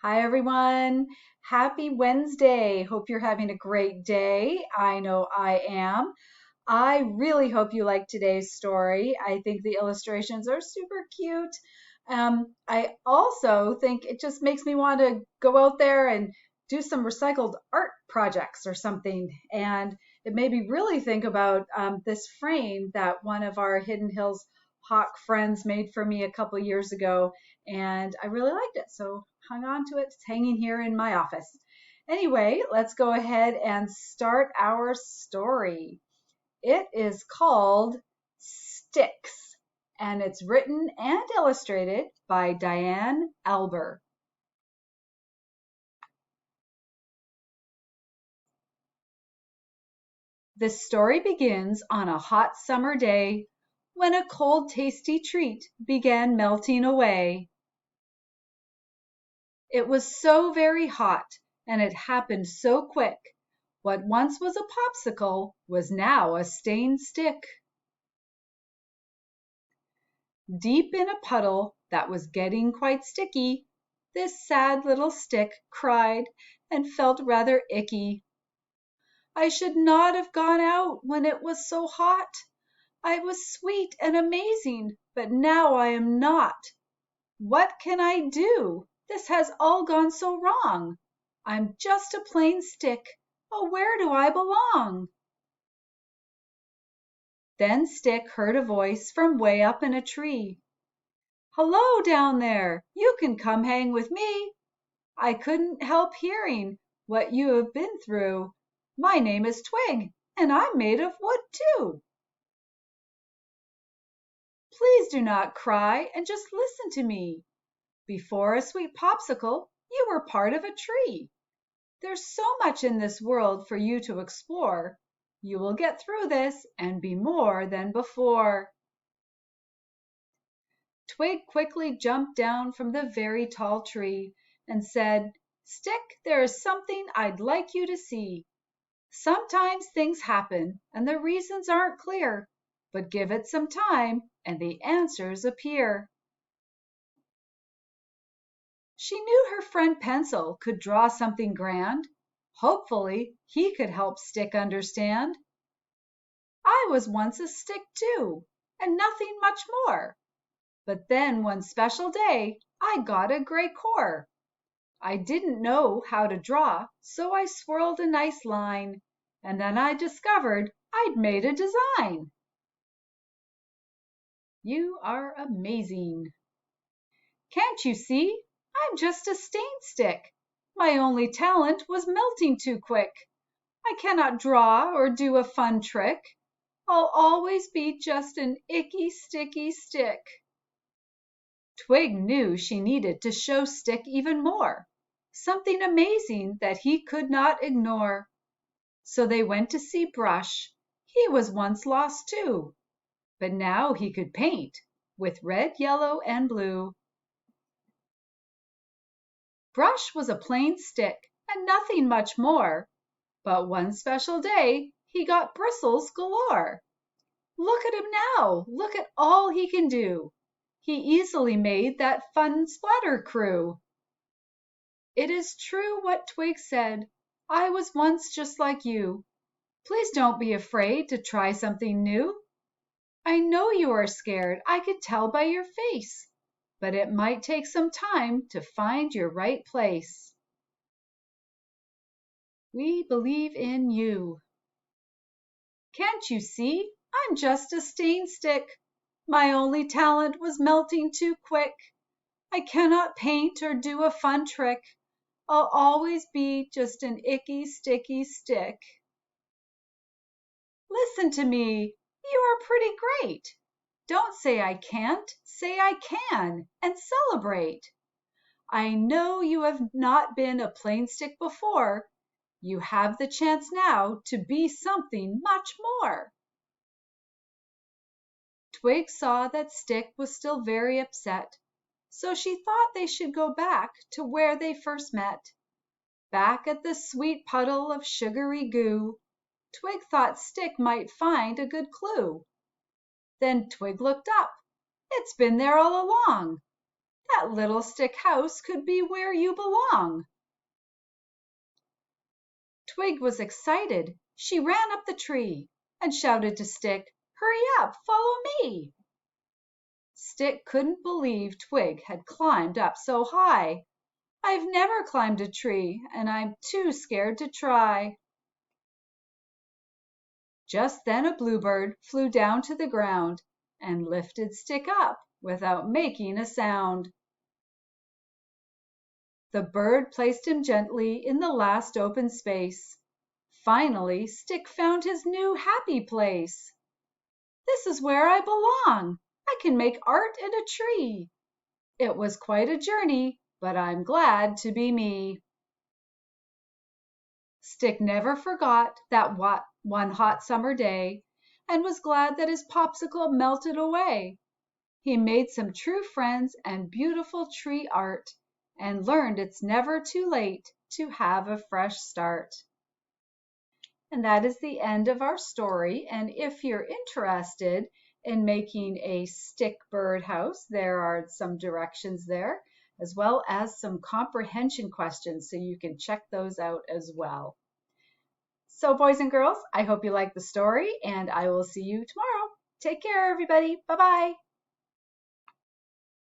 Hi, everyone. Happy Wednesday. Hope you're having a great day. I know I am. I really hope you like today's story. I think the illustrations are super cute. I also think it just makes me want to go out there and do some recycled art projects or something. And it made me really think about this frame that one of our Hidden Hills Hawk friends made for me a couple years ago. And I really liked it. So hung on to it. It's hanging here in my office. Anyway, let's go ahead and start our story. It is called Sticks, and it's written and illustrated by Diane Alber. This story begins on a hot summer day when a cold, tasty treat began melting away. It was so very hot, and it happened so quick. What once was a popsicle was now a stained stick. Deep in a puddle that was getting quite sticky, this sad little stick cried and felt rather icky. I should not have gone out when it was so hot. I was sweet and amazing, but now I am not. What can I do? This has all gone so wrong. I'm just a plain stick. Oh, where do I belong? Then Stick heard a voice from way up in a tree. Hello down there! You can come hang with me. I couldn't help hearing what you have been through. My name is Twig, and I'm made of wood too. Please do not cry and just listen to me. Before a sweet popsicle, you were part of a tree. There's so much in this world for you to explore. You will get through this and be more than before. Twig quickly jumped down from the very tall tree and said, Stick, there is something I'd like you to see. Sometimes things happen and the reasons aren't clear, but give it some time and the answers appear. She knew her friend Pencil could draw something grand. Hopefully, he could help Stick understand. I was once a stick too, and nothing much more. But then one special day, I got a gray core. I didn't know how to draw, so I swirled a nice line, and then I discovered I'd made a design. You are amazing. Can't you see? I'm just a stain stick. My only talent was melting too quick. I cannot draw or do a fun trick. I'll always be just an icky, sticky stick. Twig knew she needed to show Stick even more, something amazing that he could not ignore. So they went to see Brush. He was once lost too, but now he could paint with red, yellow, and blue. Brush was a plain stick and nothing much more, but one special day he got bristles galore. Look at him now! Look at all he can do! He easily made that fun splatter crew. It is true what Twig said. I was once just like you. Please don't be afraid to try something new. I know you are scared, I could tell by your face, but it might take some time to find your right place. We believe in you. Can't you see? I'm just a stain stick. My only talent was melting too quick. I cannot paint or do a fun trick. I'll always be just an icky, sticky stick. Listen to me. You are pretty great. Don't say I can't, say I can, and celebrate. I know you have not been a plain stick before. You have the chance now to be something much more. Twig saw that Stick was still very upset, so she thought they should go back to where they first met. Back at the sweet puddle of sugary goo, Twig thought Stick might find a good clue. Then Twig looked up. It's been there all along. That little stick house could be where you belong. Twig was excited. She ran up the tree and shouted to Stick, "Hurry up, follow me." Stick couldn't believe Twig had climbed up so high. "I've never climbed a tree, and I'm too scared to try." Just then a bluebird flew down to the ground and lifted Stick up without making a sound. The bird placed him gently in the last open space. Finally Stick found his new happy place. "This is where I belong. I can make art in a tree." It was quite a journey, but I'm glad to be me. Stick never forgot that one hot summer day, and was glad that his popsicle melted away. He made some true friends and beautiful tree art, and learned it's never too late to have a fresh start. And that is the end of our story. And if you're interested in making a stick bird house, there are some directions there, as well as some comprehension questions, so you can check those out as well. So boys and girls, I hope you liked the story, and I will see you tomorrow. Take care, everybody. Bye-bye.